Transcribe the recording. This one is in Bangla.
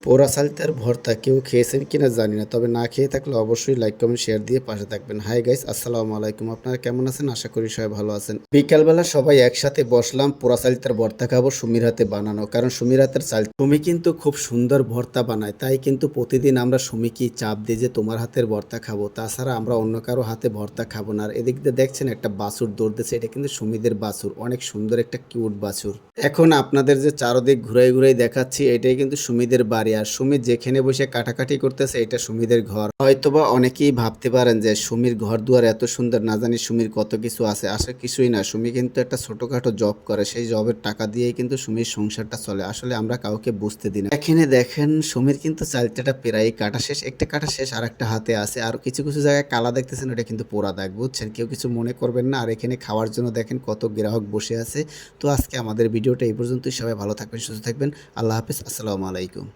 পোড়া চালতার ভর্তা কেউ খেয়েছেন কিনা জানি না, তবে না খেয়ে থাকলে অবশ্যই লাইক কমেন্ট শেয়ার দিয়ে পাশে থাকবেন। হাই গাইস, আসসালামু আলাইকুম। আপনারা কেমন আছেন? আশা করি সবাই ভালো আছেন। বিকালবেলা সবাই একসাথে বসলাম, পোড়া চালতার ভর্তা খাবো সুমির হাতে বানানো। কারণ সুমির হাতের চাল সুমি কিন্তু খুব সুন্দর ভর্তা বানায়, তাই কিন্তু প্রতিদিন আমরা সুমিকে চাপ দিই যে তোমার হাতের ভর্তা খাবো, তাছাড়া আমরা অন্য কারো হাতে ভর্তা খাবো না। আর এদিক দিয়ে দেখছেন একটা বাছুর দৌড়তেছে, এটা কিন্তু সুমিদের বাছুর, অনেক সুন্দর একটা কিউট বাছুর। এখন আপনাদের যে চারদিক ঘুরাই ঘুরাই দেখাচ্ছি, এটাই কিন্তু সুমিদের বাড়ি। আর সুমিত যেখানে বসে কাটাকাটি করতেছে এটা সুমিদের ঘর। হয়তোবা অনেকেই ভাবতে পারেন যে সুমির ঘর দুয়ার এত সুন্দর, না জানি সুমির কত কিছু আছে। আসলে কিছুই না, সুমি কিন্তু একটা ছোটখাটো জব করে, সেই জবের টাকা দিয়েই কিন্তু সুমির সংসারটা চলে। আসলে আমরা কাউকে বুঝতে দিই না। এখানে দেখেন সুমির কিন্তু চালটাটা প্রায় কাটা শেষ, একটা কাটা শেষ, আর একটা হাতে আছে। আর কিছু কিছু জায়গায় কালা দেখতেছেন, ওটা কিন্তু পোড়া দাগ, বুঝছেন? কেউ কিছু মনে করবেন না। আর এখানে খাওয়ার জন্য দেখেন কত গ্রাহক বসে আছে। তো আজকে আমাদের ভিডিওটা এই পর্যন্তই। সবাই ভালো থাকবেন, সুস্থ থাকবেন। আল্লাহ হাফেজ, আসসালামু আলাইকুম।